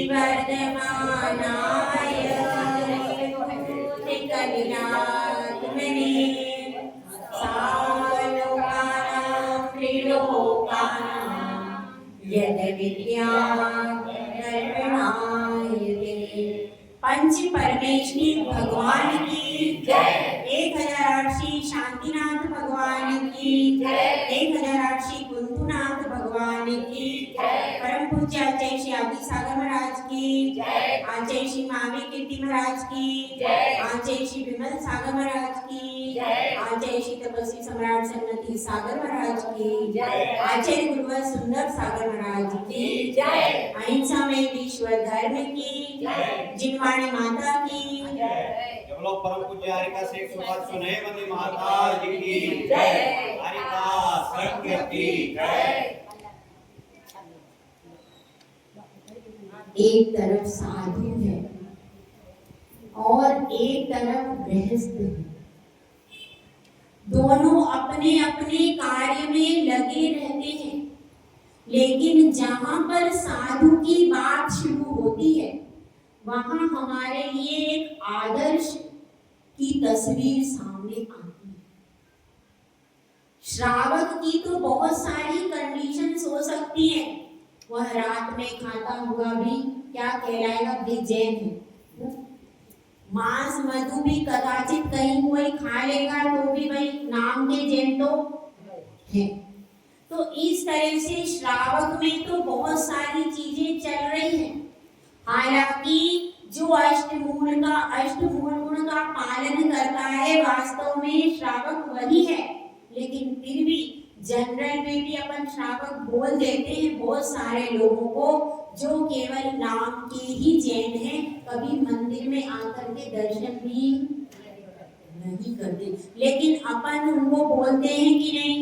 वर्धमानाय त्रिकविरात्मने सालोकानां त्रिलोकानां यद विद्याधर्मणायते। पंच परमेश्वरी भगवान की जय। 1008 श्री शांतिनाथ भगवान की जय। 1008 श्री कुंतुनाथ भगवान की जय। परम पूज्य आचार्य श्री आदि सागर महाराज की जय। आचार्य श्री महावीर कीर्ति महाराज की जय। आचार्य श्री विमल सागर महाराज की जय। आचार्य श्री तपस्वी सम्राट सन्मति सागर महाराज की जय। आचार्य गुरुवर सुंदर सागर महाराज की जय। अहिंसा में विश्व धर्म की जय। जिनवाणी माता की जय। जब लोग परम पूज्य हरिका शेख सुभाष सुनेमती माता जी की जय। हरिका सत्य की जय। एक तरफ साधु है और एक तरफ गृहस्थ है। दोनों अपने अपने कार्य में लगे रहते हैं, लेकिन जहां पर साधु की बात शुरू होती है वहां हमारे लिए एक आदर्श की तस्वीर सामने आती है। श्रावक की तो बहुत सारी कंडीशंस हो सकती हैं। वह रात में खाता हुआ भी क्या कहलाएगा, बेजैन है। मांस मधु भी कदाचित कहीं कोई खा लेगा तो भी भाई नाम के जैन तो है। तो इस तरह से श्रावक में तो बहुत सारी चीजें चल रही हैं। हालांकि जो अष्टमूल गुण का पालन करता है वास्तव में श्रावक वही है, लेकिन फिर भी जनरल में भी अपन श्रावक बोल देते हैं बहुत सारे लोगों को जो केवल नाम के ही जैन हैं, कभी मंदिर में आकर के दर्शन भी नहीं करते, लेकिन अपन उनको बोलते हैं कि नहीं,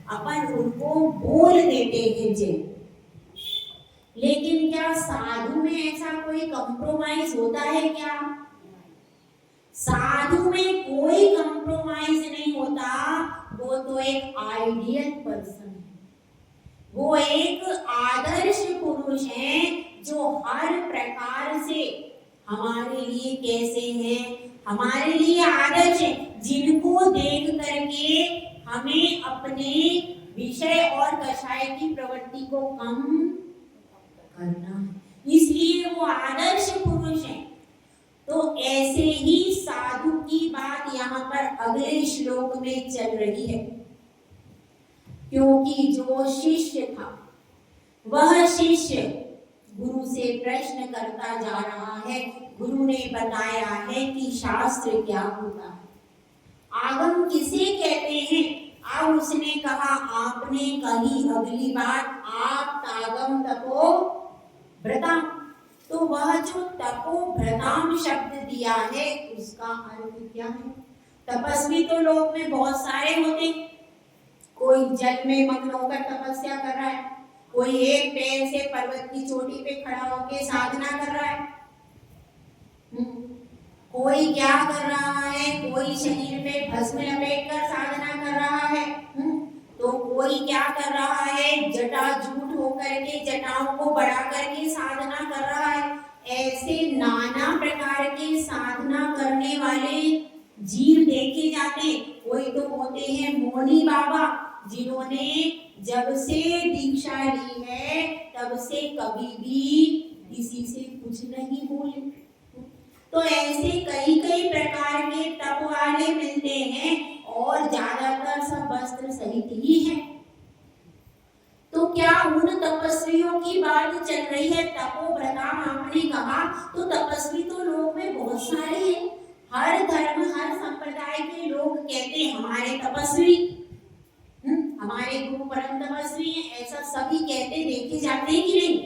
अपन उनको बोल देते हैं जैन। लेकिन क्या साधु में ऐसा कोई कंप्रोमाइज होता है क्या? साधु में कोई कंप्रोमाइज नहीं होता। वो तो एक आइडियल पर्सन है, वो एक आदर्श पुरुष है जो हर प्रकार से हमारे लिए कैसे हैं, हमारे लिए आदर्श है, जिनको देख करके हमें अपने विषय और कषाय की प्रवृत्ति को कम करना है, इसलिए वो आदर्श पुरुष है। तो ऐसे ही साधु की बात यहाँ पर अगले श्लोक में चल रही है, क्योंकि जो शिष्य था वह शिष्य गुरु से प्रश्न करता जा रहा है। गुरु ने बताया है कि शास्त्र क्या होता है, आगम किसे कहते हैं। अब उसने कहा आपने कही अगली बात, आप तागम तपो व्रताम। तो वह जो तपो व्रताम शब्द दिया है उसका अर्थ क्या है? तपस्वी तो लोक में बहुत सारे होते, कोई जल में मग्न होकर तपस्या कर रहा है, कोई एक पैर से पर्वत की चोटी पे खड़ा होकर साधना कर रहा है, कोई क्या कर रहा है, कोई शरीर पे भस्म लपेट कर साधना कर रहा है, तो कोई क्या कर रहा है, जटा जूट होकर के जटाओं को बढ़ा करके साधना कर रहा है। ऐसे नाना प्रकार के साधना करने वाले जीव देखे जाते। कोई तो होते हैं मौनी बाबा, जिन्होंने जब से दीक्षा ली है तब से कभी भी किसी से कुछ नहीं बोले। तो ऐसे कई कई प्रकार के तप वाले मिलते हैं और ज्यादातर सब वस्त्र सहित ही है। तो क्या उन तपस्वियों की बात चल रही है? तपोव्रताम आपने कहा, तो तपस्वी तो लोग में बहुत सारे हैं, हर धर्म हर संप्रदाय के लोग कहते हैं हमारे तपस्वी, हमारे गुरु परम तपस्वी हैं, ऐसा सभी कहते देखे जाते हैं कि नहीं?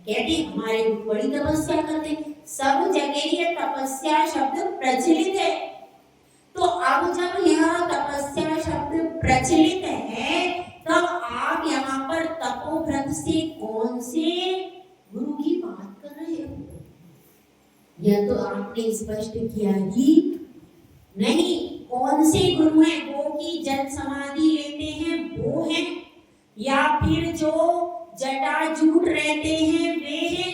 कहते हमारे गुरु बड़ी तपस्या करते, सब जगह ये तपस्या शब्द प्रचलित है। तो अब जब यह तपस्या शब्द प्रचलित है तब आप यहाँ पर तपोव्रत से कौन से गुरु की बात कर रहे हो? यह तो आपने स्पष्ट किया ही नहीं। कौन से गुरु हैं? वो की जल समाधि लेते हैं वो हैं, या फिर जो जटा जूट रहते हैं वे हैं,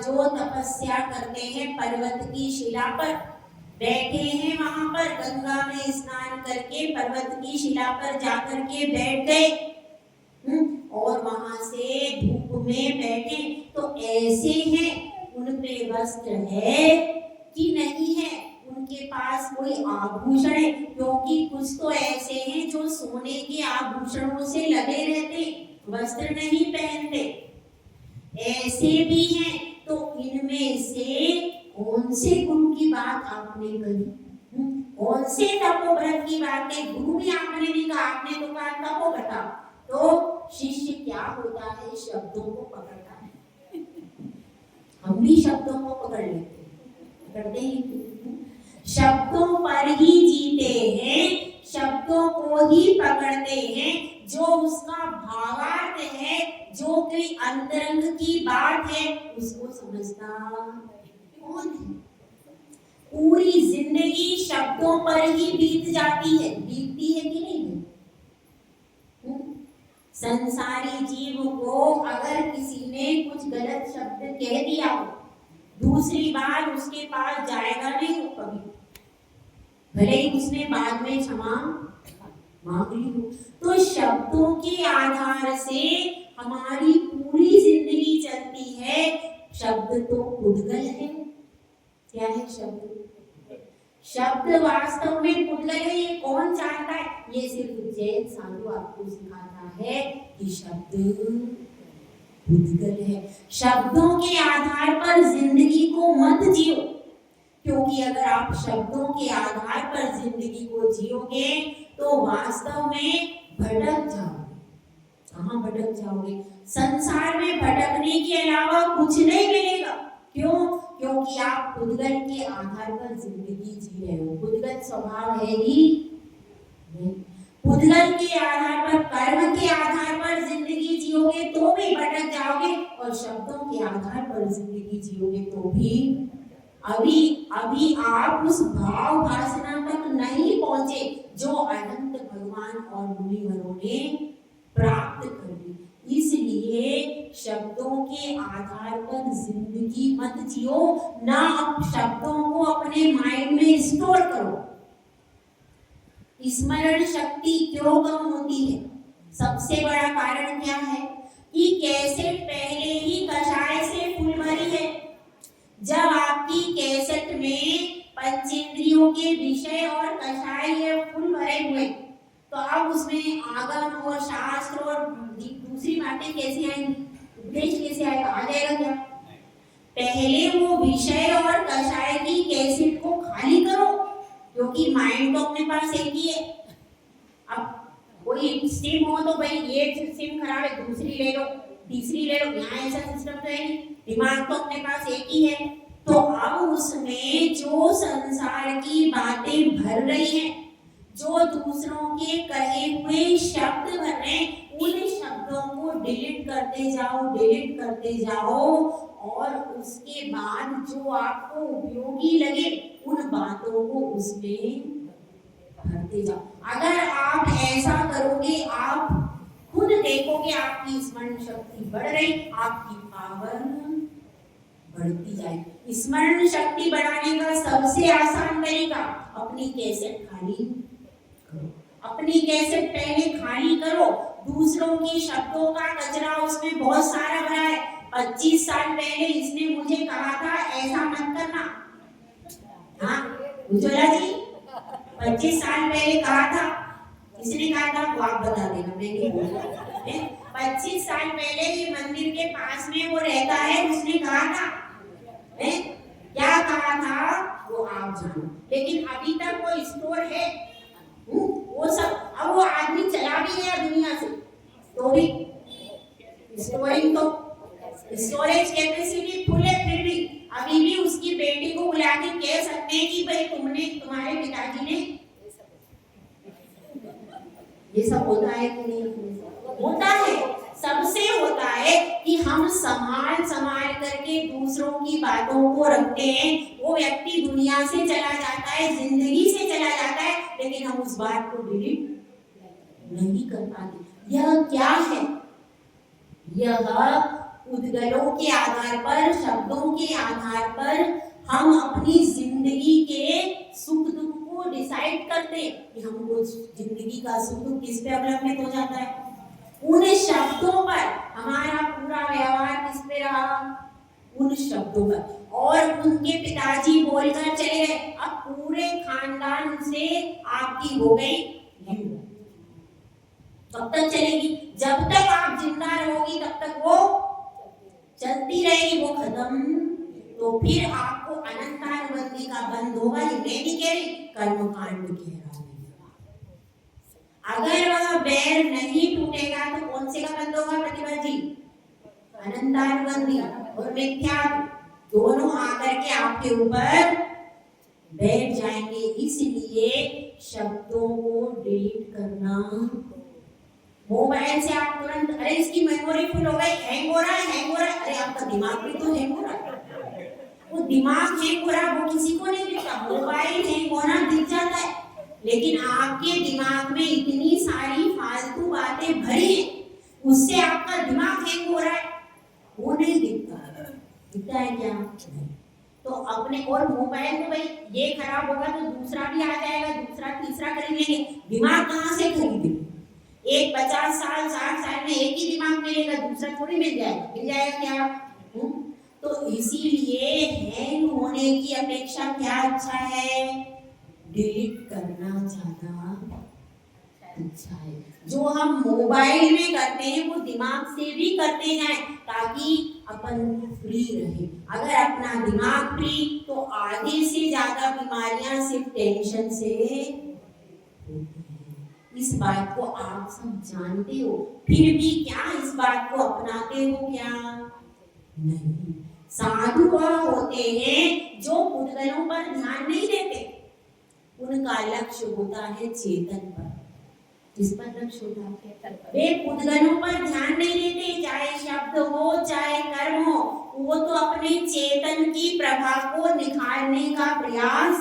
जो तपस्या करते हैं पर्वत की शिला पर, बैठे हैं वहां पर गंगा में स्नान करके पर्वत की शिला पर जाकर के बैठ गए, और वहां से धूप में बैठे, तो ऐसे हैं, उन पे वस्त्र है कि नहीं है, उनके पास कोई आभूषण है, क्योंकि कुछ तो ऐसे हैं जो सोने के आभूषणों से लगे रहते, वस्त्र नहीं पहनते, ऐसे भी हैं। तो इनमें से कौन से गुरु की बात आपने कही, कौन से तपोव्रत की बात कही? गुरु भी आपने नहीं कहा, आपने तो कहा तपोव्रता। तो शिष्य क्या होता है, शब्दों को पकड़ता है। हम भी शब्दों को पकड़ लेते हैं, पकड़ते ही शब्दों पर ही जीते हैं, शब्दों को ही पकड़ते हैं, जो उसका भावार्थ है, जो कोई अंतरंग की बात है, उसको समझता कौन है? पूरी जिंदगी शब्दों पर ही बीत जाती है, बीतती है कि नहीं? संसारी जीव को अगर किसी ने कुछ गलत शब्द कह दिया हो, दूसरी बार उसके पास जाएगा नहीं हो कभी, भले ही उसने बाद में क्षमा मांग ली हो। तो शब्दों के आधार से हमारी पूरी जिंदगी चलती है। शब्द तो पुद्गल है। क्या है शब्द? शब्द वास्तव में पुद्गल है, ये कौन जानता है? ये सिर्फ जैन साधु आपको सिखाता है कि शब्द पुद्गल है। शब्दों के आधार पर जिंदगी को मत जियो, क्योंकि अगर आप शब्दों के आधार पर जिंदगी को जियोगे तो वास्तव में भटक जाओगे। कहाँ भटक जाओगे? संसार में भटकने के अलावा कुछ नहीं मिलेगा। क्यों? क्योंकि आप पुद्गल के आधार पर जिंदगी जी रहे हो। पुद्गल स्वभाव है ही नहीं। पुद्गल के आधार पर, कर्म के आधार पर जिंदगी जियोगे तो भी भटक जाओगे, और शब्दों के आधार पर जिंदगी जियोगे तो भी अभी आप उस भाव भासना तक नहीं पहुंचे जो अनंत भगवान और मुनिवरों ने प्राप्त कर ली। इसलिए शब्दों के आधार पर जिंदगी मत जियो, ना शब्दों को अपने माइंड में स्टोर करो। स्मरण शक्ति क्यों कम होती है? सबसे बड़ा कारण क्या है कि कैसेट पहले ही कषाय से फुल भरी है। जब आपकी कैसेट में पंचेंद्रियों के विषय और कषाय फुल भरे हुए, तो अब उसमें आगम और शास्त्र और दूसरी बातें कैसे आएंगी? उपदेश कैसे आएगा? आ जाएगा क्या? पहले वो विषय और कषाय की कैसेट को खाली करो, क्योंकि माइंड तो अपने पास एक ही है। अब कोई सिम हो तो भाई ये सिम खराब है, दूसरी ले लो, तीसरी ले लो, यहाँ ऐसा सिस्टम तो है नहीं, दिमाग तो अपने पास एक ही है। तो अब उसमें जो संसार की बातें भर रही हैं, जो दूसरों के कहे हुए शब्द भर रहे हैं, उन शब्दों को डिलीट करते जाओ, और उसके बाद जो आपको उपयोगी लगे उन बातों को उसमें भरते जाओ। अगर आप ऐसा करोगे, आप खुद देखोगे आपकी स्मरण शक्ति बढ़ रही, आपकी पावर बढ़ती जाएगी। स्मरण शक्ति बढ़ाने का सबसे आसान तरीका, अपनी कैसेट खाली करो। अपनी कैसेट पहले खाली करो। दूसरों के शब्दों का कचरा उसमें बहुत सारा भरा है। 25 साल पहले इसने मुझे कहा था ऐसा मत करना। हाँ उज्ज्वला जी, 25 साल पहले कहा था, इसने कहा था, वो आप बता देना, मैं नहीं बोलूंगा। 25 साल पहले ये मंदिर के पास में वो रहता है, उसने कहा था, क्या कहा था वो आप जानो, लेकिन अभी तक वो स्टोर है, वो सब। अब वो आदमी चला भी गया दुनिया से, तो भी स्टोरिंग तो स्टोरेज कैपेसिटी फुल है, फिर भी अभी भी उसकी बेटी को बुला के कह सकते हैं कि भाई तुम्हारे पिताजी ने ये सब होता है कि नहीं? होता है, सबसे होता है कि हम संभाल करके दूसरों की बातों को रखते हैं। वो व्यक्ति दुनिया से चला जाता है, जिंदगी से चला जाता है, लेकिन हम उस बात को डिलीट नहीं कर पाते। यह क्या है? यह उद्गलों के आधार पर, शब्दों के आधार पर हम अपनी जिंदगी के सुख दुख को डिसाइड करते हैं कि हमको जिंदगी का सुख दुख किस पे अवलंबित हो जाता है। उन शब्दों पर हमारा पूरा व्यवहार किस पे रहा, उन शब्दों पर। और उनके पिताजी बोलकर चले गए, अब पूरे खानदान से आपकी हो गई युद्ध। कब तक चलेगी? जब तक आप जिंदा रहोगी तब तक वो चलती रहेगी, वो खत्म तो फिर आपको अनंतानुबंधी का बंद होगा। ये मैं नहीं कह रही, कर्मकांड कह रहा है। अगर वह बैर नहीं टूटेगा तो कौन से का बंद होगा प्रतिभा जी? अनंतानुबंधी और मिथ्या दोनों आकर के आपके ऊपर बैठ जाएंगे। इसलिए शब्दों को डिलीट करना। मोबाइल से आप तुरंत, अरे इसकी मेमोरी फुल हो गई, हैंग हो रहा है, हैंग हो रहा है। अरे आपका दिमाग भी तो हैंग हो रहा है। वो दिमाग हैंग हो रहा है वो किसी को नहीं दिखता, मोबाइल हैंग होना दिख जाता है, लेकिन आपके दिमाग में इतनी सारी फालतू बातें भरी है, उससे आपका दिमाग हैंग हो रहा है, वो नहीं दिखता। दिखता है क्या? तो अपने, और मोबाइल में भाई ये खराब होगा तो दूसरा भी आ जाएगा, दूसरा तीसरा खरीद लेंगे। दिमाग कहाँ से खरीदेंगे? एक 50 साल 60 साल में एक ही दिमाग मिलेगा, दूसरा थोड़ी मिल जाएगा। मिल जाएगा क्या? तो इसीलिए हैंग होने की अपेक्षा क्या अच्छा है? डिलीट करना ज्यादा अच्छा है। जो हम मोबाइल में करते हैं वो दिमाग से भी करते जाएं ताकि अपन फ्री रहे। अगर अपना दिमाग फ्री तो आधे से ज्यादा बीमारियां सिर्फ टेंशन से होती हैं। इस बात को आप सब जानते हो, फिर भी क्या इस बात को अपनाते हो क्या? नहीं। साधु वह होते हैं जो उद्गलों पर ध्यान नहीं देते, उनका लक्ष्य होता है चेतन पर। किस पर लक्ष्य होता है? वे उद्गलों पर ध्यान नहीं देते, चाहे शब्द हो चाहे कर्म हो, वो तो अपने चेतन की प्रभा को निखारने का प्रयास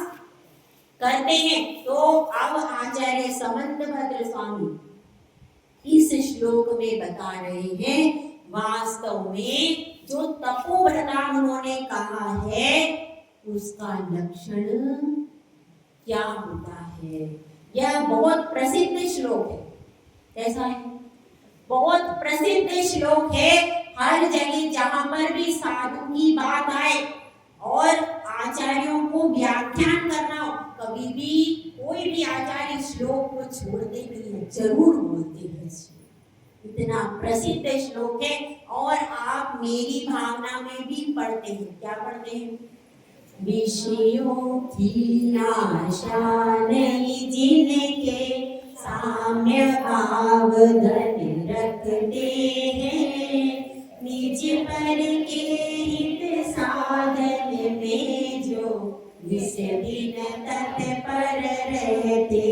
करते हैं। तो अब आचार्य समंतभद्र स्वामी इस श्लोक में बता रहे हैं, वास्तव में जो तपोव्रता उन्होंने कहा है उसका लक्षण क्या होता है। यह बहुत प्रसिद्ध श्लोक है। कैसा है? बहुत प्रसिद्ध श्लोक है। हर जगह जहां पर भी साधु की बात आए और आचार्यों को व्याख्यान करना हो, कभी भी कोई भी आचार्य श्लोक को छोड़ते नहीं है, जरूर बोलते हैं। इतना प्रसिद्ध श्लोक है और आप मेरी भावना में भी पढ़ते हैं। क्या पढ़ते हैं? विषयों की आशा नहीं जिनके साम्य भाव धन रखते हैं, निज पर के हित साधन में जो विष दिन तत्पर रहते,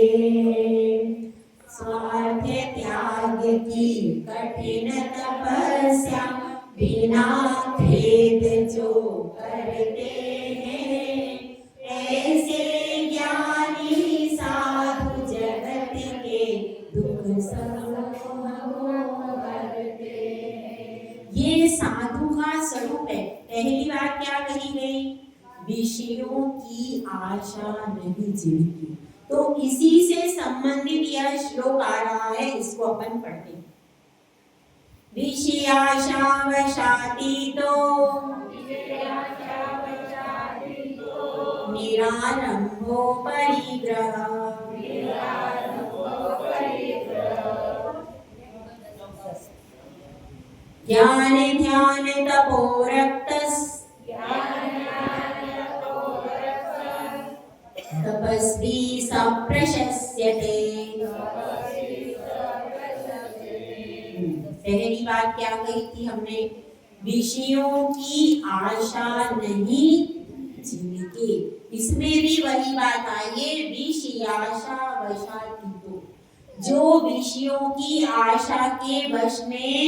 स्वार्थ त्याग की कठिन तपस्या बिना खेद जो करते हैं, ऐसे ज्ञानी साधु जगत के दुख सब करते हैं। ये साधु का स्वरूप है। पहली बात क्या कही गई? विषयों की आशा नहीं जिनकी। तो इसी से संबंधित यह श्लोक आ रहा है, इसको अपन पढ़ते हैं। विषयाशा वशातीतो निरारंभो परिग्रह, ज्ञान ध्यान तपोरक्तस् तपस्वी सप्रशस्यते। पहली बात क्या कही थी हमने? विषयों की आशा नहीं जिनके। इसमें भी वही बात आई है, विषयाशा वशातीतो, जो विषयों की आशा के वश में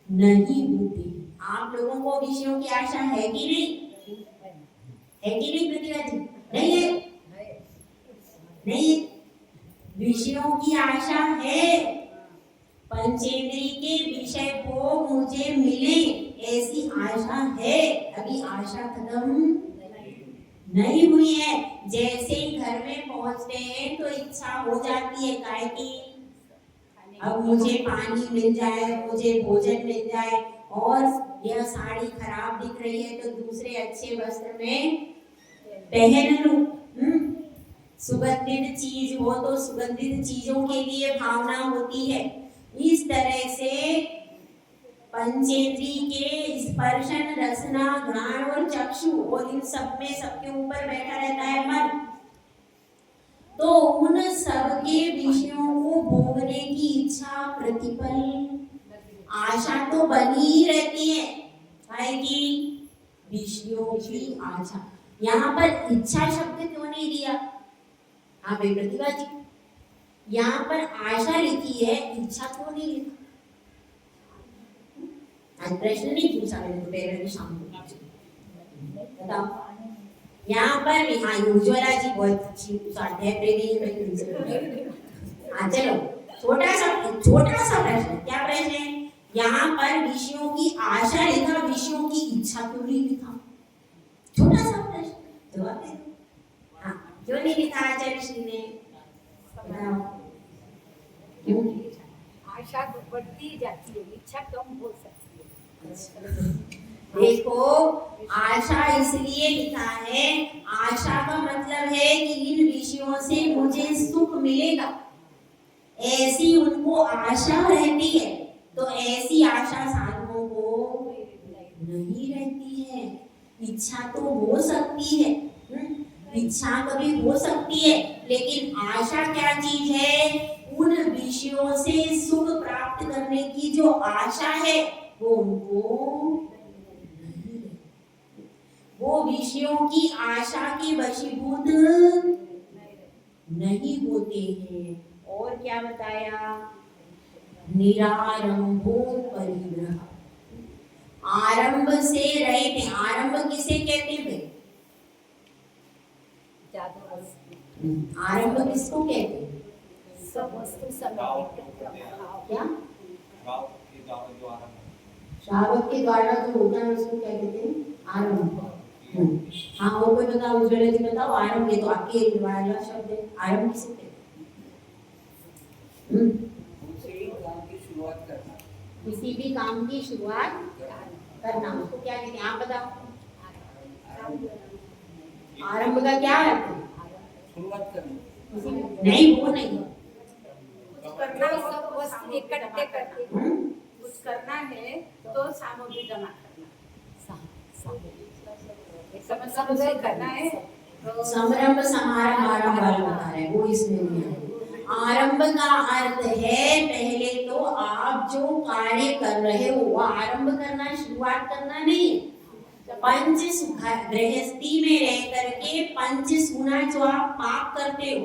नहीं होती। आप लोगों को विषयों की आशा है कि नहीं? है कि नहीं प्रतिभा जी? नहीं है? नहीं, विषयों की आशा है पंचेंद्री के विषय भोग मुझे मिले ऐसी आशा है। अभी आशा खत्म नहीं हुई है। जैसे ही घर में पहुंचते हैं तो इच्छा हो जाती है काहे की अब मुझे पानी मिल जाए, मुझे भोजन मिल जाए, और यह साड़ी खराब दिख रही है तो दूसरे अच्छे वस्त्र में पहन लूं। सुगंधित चीज हो तो सुगंधित चीजों के लिए भावना होती है। इस तरह से पंचेंद्री के स्पर्शन, रसना, घ्राण और चक्षु, और इन सब में सबके ऊपर बैठा रहता है मन। तो उन सबके विषयों को भोगने की इच्छा, प्रतिपल आशा तो बनी ही रहती है। कि विषयों की आशा, यहाँ पर इच्छा शब्द क्यों नहीं दिया? हाँ भाई प्रतिभा जी, यहाँ पर आशा लिखी है, इच्छा क्यों नहीं लिखा? आज प्रश्न नहीं पूछा मैंने दोपहर में, शाम को बताओ। यहाँ पर हाँ उज्ज्वला जी बहुत अच्छी स्वाध्याय प्रेमी है। हाँ चलो, छोटा सा प्रश्न, क्या प्रश्न है? यहाँ पर विषयों की आशा लिखा, विषयों की इच्छा क्यों नहीं लिखा? छोटा सा प्रश्न, जवाब दे दो। हाँ, क्यों नहीं लिखा आचार्य श्री ने? बताओ क्यों? आशा तो बढ़ती जाती है, इच्छा कम हो सकती है। देखो, आशा इसलिए लिखा है, आशा का मतलब है कि इन विषयों से मुझे सुख मिलेगा, ऐसी उनको आशा रहती है। तो ऐसी आशा साधुओं को नहीं रहती है। इच्छा तो हो सकती है, इच्छा कभी हो सकती है, लेकिन आशा क्या चीज है? उन विषयों से सुख प्राप्त करने की जो आशा है वो उनको, वो विषयों की आशा के वशीभूत नहीं होते हैं। और क्या बताया? निरारंभो परिग्रह, आरंभ से रहित है। आरंभ किसे कहते हैं? आरंभ किसको कहते हैं? सब वस्तु क्या? श्रावक के द्वारा जो होता है उसको क्या कहते हैं? आरंभ। हाँ, और कोई बताओ, उज्ज्वला जी बताओ। आरंभ ये तो आपके वाला शब्द है, आरंभ किसे कहते हैं? किसी भी काम की शुरुआत करना, उसको क्या कहते हैं? आप बताओ। आरंभ का क्या अर्थ है? शुरुआत करना। नहीं, वो नहीं। कुछ करना, सब वस्तु इकट्ठे करके कुछ करना है तो सामग्री जमा करना, समझ करना है। समारंभ समारंभ आरंभ वाला बता रहे हैं, वो इसमें नहीं है। आरंभ का अर्थ है पहले तो आप जो कार्य कर रहे हो वो आरंभ करना, शुरुआत करना नहीं है। पंच गृहस्थी में रह करके पंच सूना जो आप पाप करते हो,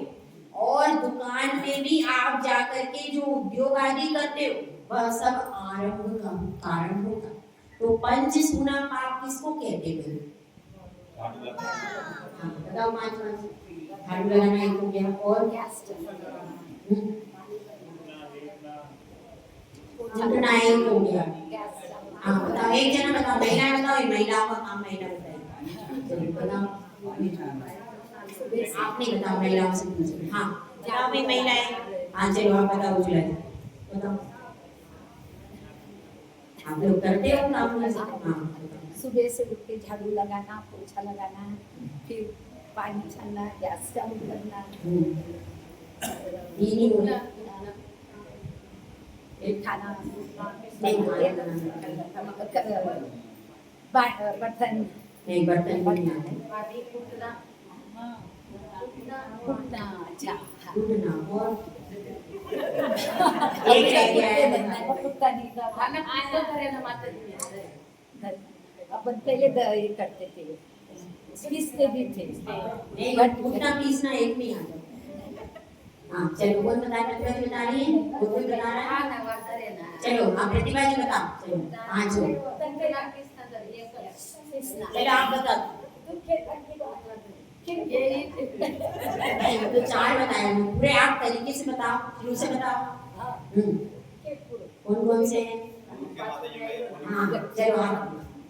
और दुकान पे भी आप जा करके जो उद्योग आदि करते हो, वह सब आरंभ का कारण होगा। तो पंच सूना पाप किसको कहते हैं? बताओ। झाड़ू लगाना एक हो गया, और उठना एक हो गया। हाँ बताओ, एक जना बताओ, महिला बताओ, महिलाओं का काम महिला बताए। बताओ, आपने बताओ, महिलाओं से पूछो। हाँ बताओ भाई, महिलाएं। हाँ चलो आप बताओ, उज्ज्वला बताओ। आप लोग करते हो काम? हाँ, सुबह से उठ के झाड़ू लगाना, पोछा लगाना, फिर पानी छानना, गैस चालू करना, ये खाना बर्तन नहीं, बर्तन उठना, अच्छा उठना, और अपन पहले ये करते थे, पीसते भी थे। उठना पीसना एक नहीं आता। हाँ चलो, कौन बता रही है? कोई बता रहा है? चलो आप प्रतिभा जी बताओ। चलो हाँ चलो आप बताओ। नहीं तो चार बताए, पूरे आप तरीके से बताओ, शुरू से बताओ। कौन से हैं? उनके माता जी का हाँ चलो आप।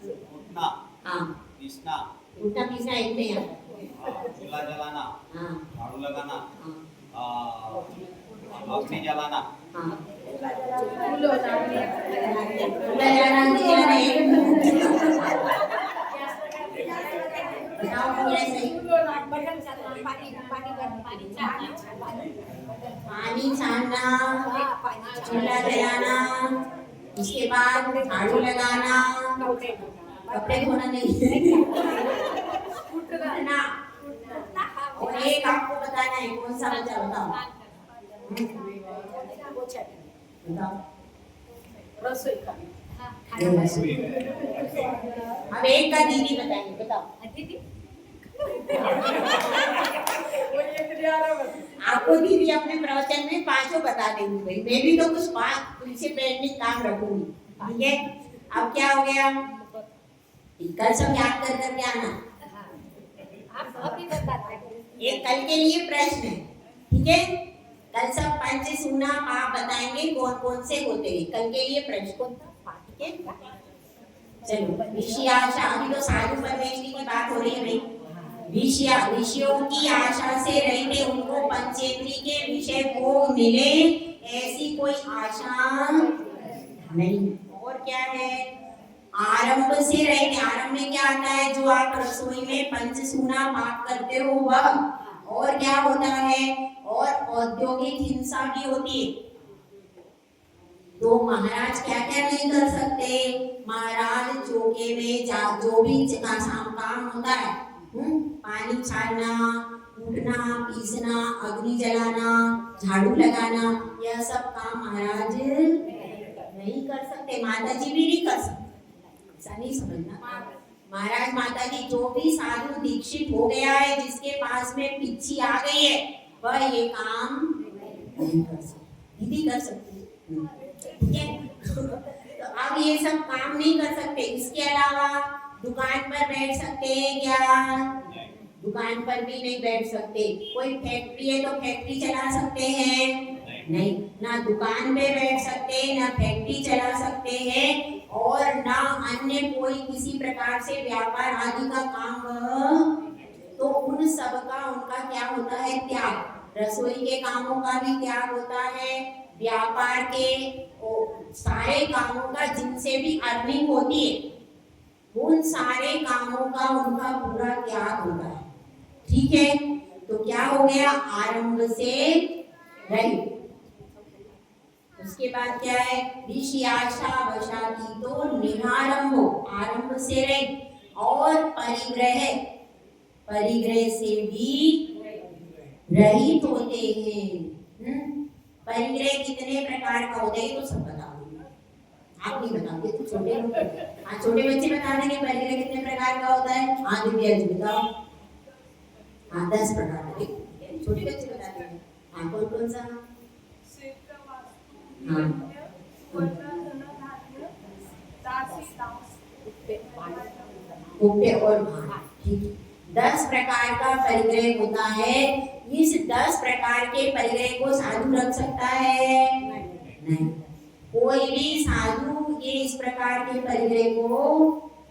उठना, हाँ पीसना, उठना पीसना एक में है। चूल्हा जलाना, हाँ झाड़ू लगाना, हाँ अग्नि जलाना, हाँ फूल लगाने, चूल्हा जलाना दिया नहीं। बताओ पूरे सही। बटन चलाना, पानी छानना, चूल्हा जलाना, उसके बाद झाड़ू लगाना, कपड़े धोना नहीं, उठना। और एक आपको बताना है, कौन सा बचा बताओ। बताओ। रसोई करना, अब एक का दीदी बताएंगे, बताओ। आपको दीदी अपने प्रवचन में पांचों बता देंगी भाई, मैं भी तो कुछ पांच पीछे पेंडिंग काम रखूंगी, ठीक है। अब क्या हो गया, कल सब याद कर करके आना। एक कल के लिए प्रश्न है, ठीक है। कल सब पंच सूना पाप बताएंगे कौन कौन से होते हैं, कल के लिए प्रश्न, ठीक है। चलो विषय आशा, अभी तो साधु परमेश्वरी की बात हो रही है भाई। विषयों की आशा से रहते उनको पंचेंद्रिय के विषय को मिले, ऐसी कोई आशा नहीं। और क्या है, आरंभ से रहते, आरंभ में क्या आता है, जो आप रसोई में पंच सूना पाप करते हो वह। और क्या होता है, और औद्योगिक हिंसा भी होती है। तो महाराज क्या क्या नहीं कर सकते, महाराज चौके में जो भी काम होता है, पानी छानना, कूटना, पीसना, अग्नि जलाना, झाड़ू लगाना, यह सब काम महाराज नहीं कर सकते, माता जी भी नहीं कर सकते। ऐसा नहीं समझना, महाराज माता जी जो भी साधु दीक्षित हो गया है, जिसके पास में पिच्छी आ गई है, वह ये काम नहीं कर सकती, दीदी कर सकती है, ठीक है। तो अब ये सब काम नहीं कर सकते। इसके अलावा दुकान पर बैठ सकते हैं क्या, दुकान पर भी नहीं बैठ सकते। कोई फैक्ट्री है तो फैक्ट्री चला सकते हैं, नहीं, ना दुकान में बैठ सकते, ना फैक्ट्री चला सकते हैं, और ना अन्य कोई किसी प्रकार से व्यापार आदि का काम। तो उन सब का उनका क्या होता है, त्याग। रसोई के कामों का भी त्याग होता है, व्यापार के सारे कामों का, जिनसे भी अर्निंग होती है, उन सारे कामों का उनका पूरा त्याग होता है, ठीक है। तो क्या हो गया, आरंभ से रहित। उसके बाद क्या है, विषयाशा वशाती तो निरारंभ, आरंभ से रहित, और परिग्रह, परिग्रह से भी रहित होते हैं। परिग्रह कितने प्रकार का होता है, तो सब बता दूंगी, आप नहीं बताओगे तो छोटे लोग, हाँ छोटे बच्चे बता देंगे परिग्रह कितने प्रकार का होता है। हाँ दीदी आज बताओ, हाँ 10 प्रकार के, छोटे बच्चे बता देंगे। हाँ कौन कौन सा, हाँ कुप्पे और भान, ठीक है। 10 प्रकार का परिग्रह होता है। इस 10 प्रकार के परिग्रह को साधु रख सकता है, नहीं। कोई भी साधु ये इस प्रकार के परिग्रह को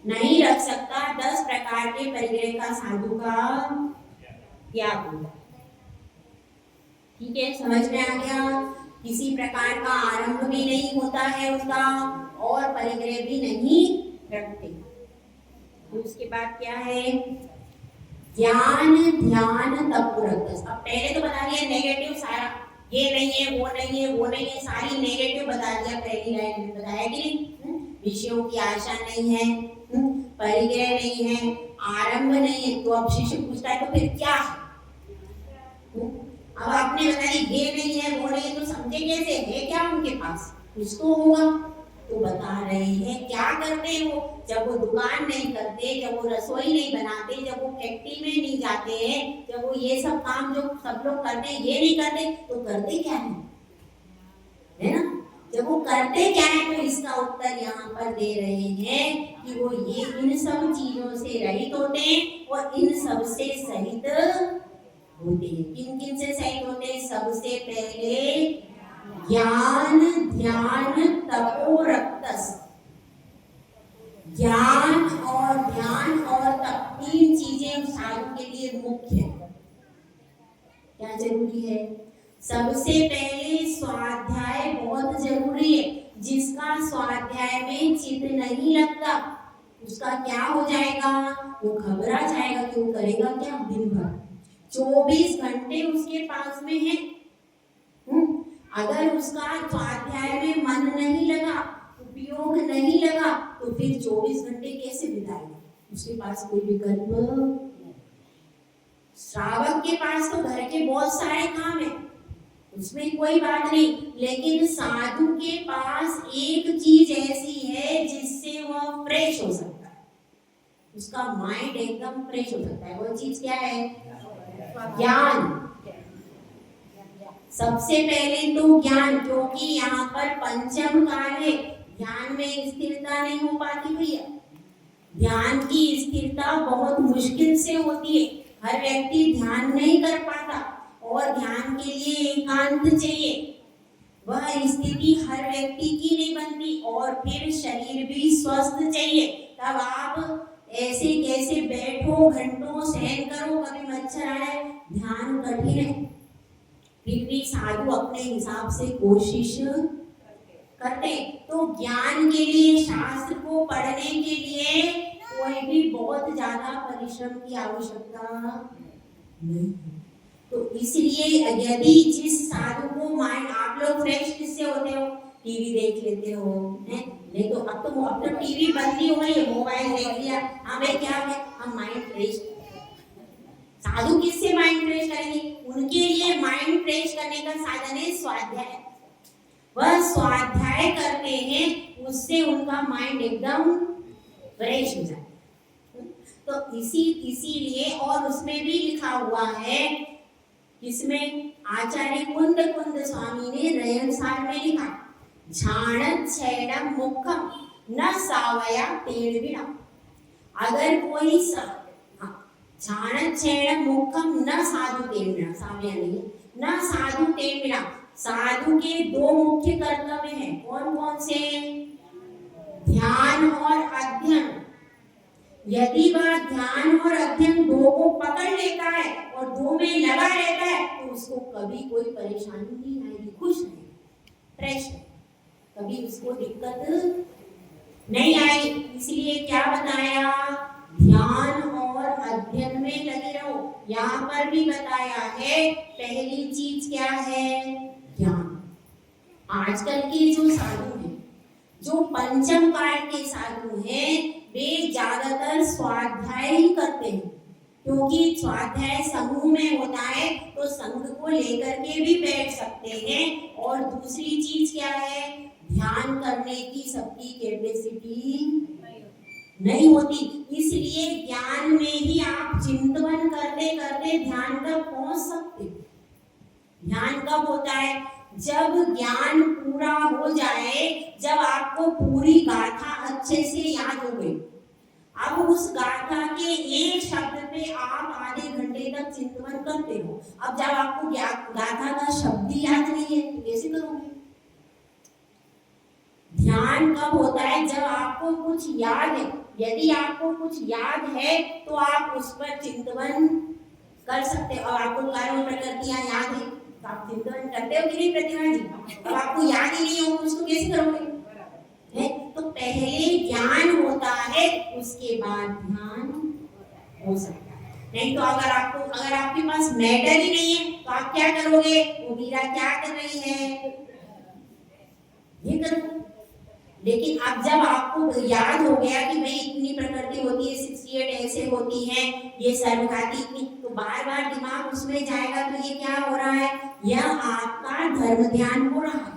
नहीं रख सकता। 10 प्रकार के परिग्रह का साधु का त्याग होगा, ठीक है, समझ में आ गया। किसी प्रकार का आरंभ भी नहीं होता है उसका, और परिग्रह भी नहीं रखते। तो उसके बाद क्या है, ज्ञान ध्यान तत्पुरत। अब पहले तो बता दिया नेगेटिव सारा, ये नहीं है, वो नहीं है, वो नहीं है, सारी नेगेटिव बता दिया पहली लाइन में, बताया कि नहीं। विषयों की आशा नहीं है, परिग्रह नहीं है, आरंभ नहीं है। तो अब शिष्य पूछता है तो फिर क्या है। अब आपने बताया ये नहीं है, वो नहीं है, तो समझे कैसे, है क्या उनके पास, कुछ तो होगा। तो बता रहे हैं क्या करते हो, जब वो दुकान नहीं करते, जब वो रसोई नहीं बनाते, जब वो फैक्ट्री में नहीं जाते हैं, जब वो ये सब काम जो सब लोग करते हैं ये नहीं करते, तो करते क्या है ना। जब वो करते क्या है, तो इसका उत्तर यहाँ पर दे रहे हैं कि वो ये इन सब चीजों से रहित होते हैं और इन सब से सहित होते हैं। किन किन से सहित होते हैं, सबसे पहले ज्ञान ध्यान तपो रक्तस। ज्ञान और ध्यान और तप, तीन चीजें साधु के लिए मुख्य है। क्या जरूरी है? सबसे पहले स्वाध्याय बहुत जरूरी है। जिसका स्वाध्याय में चित्त नहीं लगता उसका क्या हो जाएगा? वो घबरा जाएगा कि वो करेगा क्या दिन भर। 24 घंटे उसके पास में है। अगर उसका स्वाध्याय में मन नहीं लगा, उपयोग नहीं लगा, तो फिर 24 घंटे कैसे बिताएगा? उसके पास कोई विकल्प नहीं। श्रावक के पास तो घर के बहुत सारे काम है, उसमें कोई बात नहीं, लेकिन साधु के पास एक चीज ऐसी है जिससे वह फ्रेश हो सकता है, उसका माइंड एकदम फ्रेश हो सकता है। वो चीज क्या है? ज्ञान। सबसे पहले तो ज्ञान, क्योंकि यहाँ पर पंचम काल है, ध्यान में स्थिरता नहीं हो पाती भैया। ध्यान की स्थिरता बहुत मुश्किल से होती है, हर व्यक्ति ध्यान नहीं कर पाता और ध्यान के लिए एकांत चाहिए। वह स्थिति हर व्यक्ति की नहीं बनती और फिर शरीर भी स्वस्थ चाहिए। तब आप ऐसे कैसे बैठो, घंटों सहन करो, कभी मच्छर आए, ध्यान कठिन है। फिर भी साधु अपने हिसाब से कोशिश करते। तो ज्ञान के लिए, शास्त्र को पढ़ने के लिए कोई भी बहुत ज्यादा परिश्रम की आवश्यकता नहीं। तो इसलिए यदि जिस साधु को माइंड, आप लोग फ्रेश किससे होते हो? टीवी देख लेते हो, हैं? नहीं तो अब तो टीवी बंद ही हो गई, मोबाइल देख लिया, हमें क्या है, हम माइंड फ्रेश। साधु किससे माइंड फ्रेश करेंगे? उनके लिए माइंड फ्रेश करने का साधन है स्वाध्याय। वह स्वाध्याय करते हैं, उससे उनका माइंड एकदम फ्रेश हो जाता है। तो इसीलिए, और उसमें भी लिखा हुआ है, इसमें आचार्य कुंद स्वामी ने रहनसार में लिखा, झाणत छैणम मुखम न सावया तेड़ बिना। अगर कोई झाणत छैणम मुखम न साधु तेड़ बिना, सावया नहीं, न साधु तेड़ बिना। साधु के दो मुख्य कर्तव्य हैं, कौन कौन से? ध्यान और अध्ययन। यदि वह ध्यान और अध्ययन दो को पकड़ लेता है और दो में लगा रहता है तो उसको कभी कोई परेशानी नहीं आएगी, खुश है, फ्रेश है, कभी उसको दिक्कत नहीं आएगी। इसलिए क्या बताया? ध्यान और अध्ययन में लगे रहो। यहाँ पर भी बताया है, पहली चीज क्या है? ज्ञान। आजकल के जो साधु हैं, जो पंचम काल के साधु हैं, वे ज्यादातर स्वाध्याय ही करते हैं, क्योंकि स्वाध्याय समूह में होता है तो संघ को लेकर के भी बैठ सकते हैं। और दूसरी चीज क्या है? ध्यान करने की सबकी कैपेसिटी नहीं होती, इसलिए ज्ञान में ही आप चिंतन करते करते ध्यान तक पहुंच सकते। ध्यान कब होता है? जब ज्ञान पूरा हो जाए, जब आपको पूरी गाथा अच्छे से याद हो गई। अब उस गाथा के एक शब्द पे आप आधे घंटे तक चिंतन करते हो। अब जब आपको गाथा का शब्द ही याद नहीं है तो कैसे करोगे? ध्यान कब होता है? जब आपको कुछ याद है। यदि आपको कुछ याद है तो आप उस पर चिंतन कर सकते हो। और आपको कार्य प्रकृतियां याद है तो आप चिंतन करते हो कि नहीं प्रतिभा जी? अब आपको याद ही नहीं हो उसको कैसे करोगे? है तो पहले ज्ञान होता है, उसके बाद ध्यान हो सकता है। नहीं तो अगर आपके पास मैटर ही नहीं है तो आप क्या करोगे? वो मीरा क्या कर रही है ये करो। लेकिन अब जब आपको याद हो गया कि भाई इतनी प्रकृति होती है, 68 ऐसे होती है, ये सर्वघाती इतनी, तो बार बार दिमाग उसमें जाएगा तो ये क्या हो रहा है? यह आपका धर्म ध्यान हो रहा है,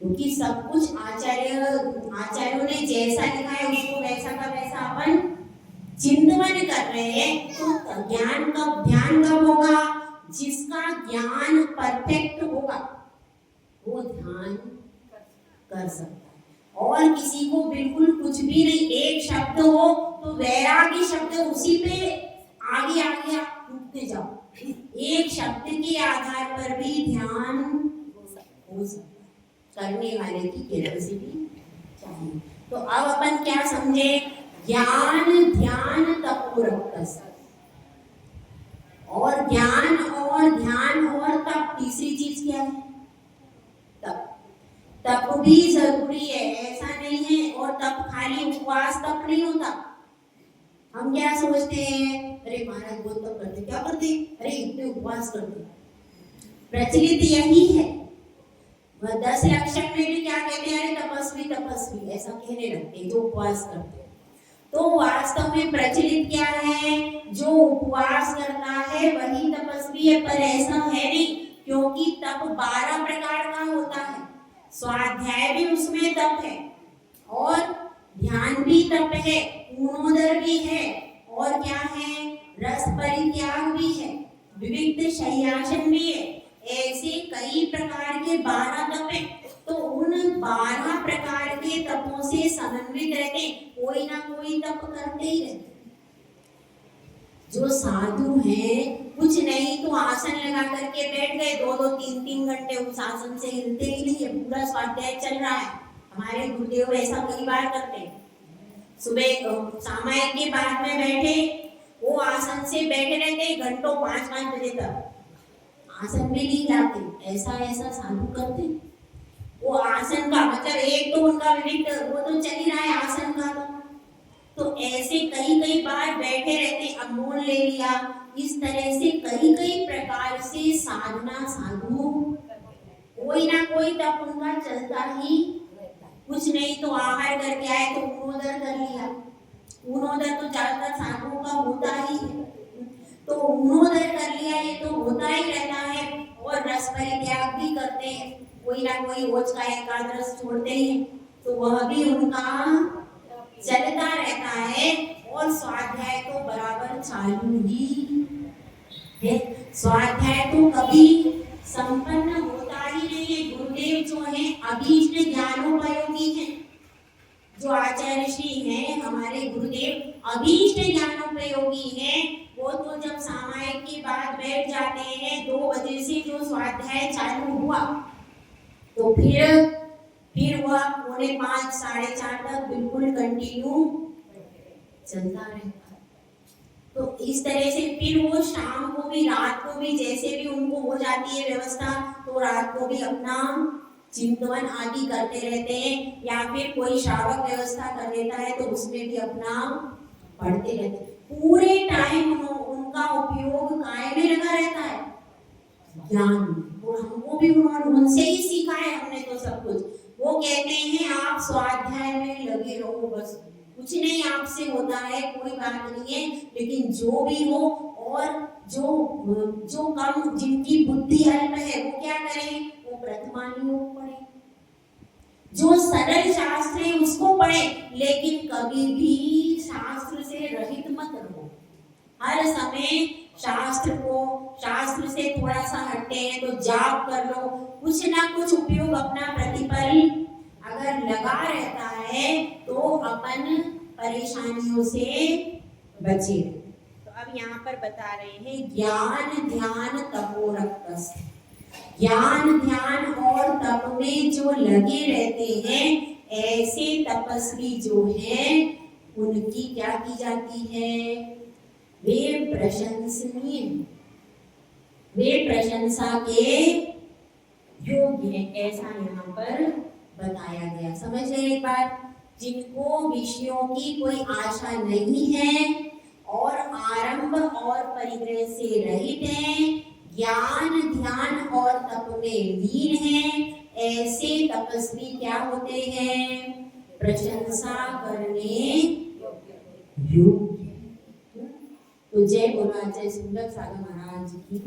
क्योंकि सब कुछ आचार्यों ने जैसा लिखा है उसको वैसा का वैसा अपन चिंतन कर रहे हैं। तो ध्यान कब होगा? जिसका ज्ञान परफेक्ट होगा वो ध्यान कर सकता है। और किसी को बिल्कुल कुछ भी नहीं, एक शब्द हो तो वैराग्य शब्द उसी पे आगे आप उठते जाओ। एक शब्द के आधार पर भी ध्यान हो सकता है, करने वाले की कैपेसिटी चाहिए। तो अब अपन क्या समझे, ज्ञान ध्यान तपोरक्तस, और ज्ञान और ध्यान और तप, तीसरी चीज क्या है, तप। तप भी जरूरी है, ऐसा नहीं है, और तप खाली उपवास तप नहीं होता। हम क्या सोचते हैं, अरे महाराज बहुत तप करते, क्या करते, अरे इतने उपवास करते, प्रचलित यही है। वह 10 लक्षण में भी क्या कहते हैं, अरे तपस्वी तपस्वी, ऐसा कहने लगते जो उपवास करते। तो वास्तव में प्रचलित क्या है, जो उपवास करता है वही तपस्वी है, पर ऐसा है नहीं, क्योंकि तप 12 प्रकार का होता है। स्वाध्याय भी उसमें तप है, और ध्यान भी तप है, ऊर्ध्वोदर भी है, और क्या है, रस परित्याग भी है, विविक्त शय्यासन भी है। ऐसे कई प्रकार के 12 तप हैं। तो उन 12 प्रकार के तपों से समन्वित रहते, कोई ना कोई तप करते ही रहते। जो साधु हैं, कुछ नहीं तो आसन लगा करके बैठ गए, 2-2, 3-3 घंटे उस आसन से हिलते ही नहीं है, पूरा स्वाध्याय चल रहा है। हमारे गुरुदेव ऐसा कई बार करते हैं, सुबह सामायिक के बाद में बैठे, वो आसन से बैठे रहते घंटों, 5-5 बजे तक आसन भी नहीं लाते, ऐसा साधु करते। वो आसन का मतलब एक तो उनका विविध वो तो चल ही रहा है आसन का, तो ऐसे कई बार बैठे रहते, अब मोल ले लिया, इस तरह से कई प्रकार से साधना साधु, कोई ना कोई तप उनका चलता ही, कुछ नहीं तो आहार करके आए तो ऊर्ध्वोदर कर लिया, ऊर्ध्वोदर तो ज्यादातर साधुओं का होता ही है, तो ऊर्ध्वोदर कर लिया, ये तो होता ही रहता है। और रस परित्याग भी करते हैं, कोई ना कोई रोज का एकाध रस छोड़ते हैं, तो वह भी उनका चलता रहता है। और स्वाध्याय तो बराबर चालू ही है, स्वाध्याय तो कभी संपन्न होता ही नहीं है। गुरुदेव जो है अभीष्ट ज्ञानोपयोगी हैं, जो आचार्य श्री हैं हमारे गुरुदेव अभीष्ट ज्ञानोपयोगी हैं। वो तो जब सामायिक के बाद बैठ जाते हैं, 2 बजे से जो स्वाध्याय चालू हुआ, तो फिर वह 4:45 साढ़े 4 तक बिल्कुल कंटिन्यू चलता रहता है। तो इस तरह से फिर वो शाम को भी रात को भी जैसे भी उनको हो जाती है व्यवस्था, तो रात को भी अपना चिंतन आदि करते रहते हैं, या फिर कोई श्रावक व्यवस्था कर देता है तो उसमें भी अपना पढ़ते रहते हैं। पूरे टाइम उनका उपयोग काय में लगा रहता है, ज्ञान। और हमको भी उनसे ही सीखा है हमने तो सब कुछ। वो कहते हैं आप स्वाध्याय में लगे रहो, बस कुछ नहीं आपसे होता है, कोई बात नहीं है, लेकिन जो भी हो, और जो कम जिनकी बुद्धि अल्प है वो क्या करें, वो प्रथमानुयोग पढ़े, जो सरल शास्त्र है उसको पढ़े, लेकिन कभी भी शास्त्र से रहित मत रहो। हर समय शास्त्र से थोड़ा सा हटते हैं तो जाप कर लो, कुछ ना कुछ उपयोग अपना प्रतिपल अगर लगा रहता है तो अपन परेशानियों से बचे। तो अब यहाँ पर बता रहे हैं ज्ञान ध्यान तपोरक्तस, ज्ञान ध्यान और तप में जो लगे रहते हैं, ऐसे तपस्वी जो हैं उनकी क्या की जाती है, वे प्रशंसनीय, वे प्रशंसा के योग्य हैं, ऐसा यहाँ पर बताया गया। समझ रहे एक बार, जिनको विषयों की कोई आशा नहीं है और आरंभ और परिग्रह से रहित हैं, ज्ञान ध्यान और तप में लीन हैं, ऐसे तपस्वी क्या होते हैं, प्रशंसा करने योग्य। तो जय बोलो आचार्य सुंदर सागर महाराज की।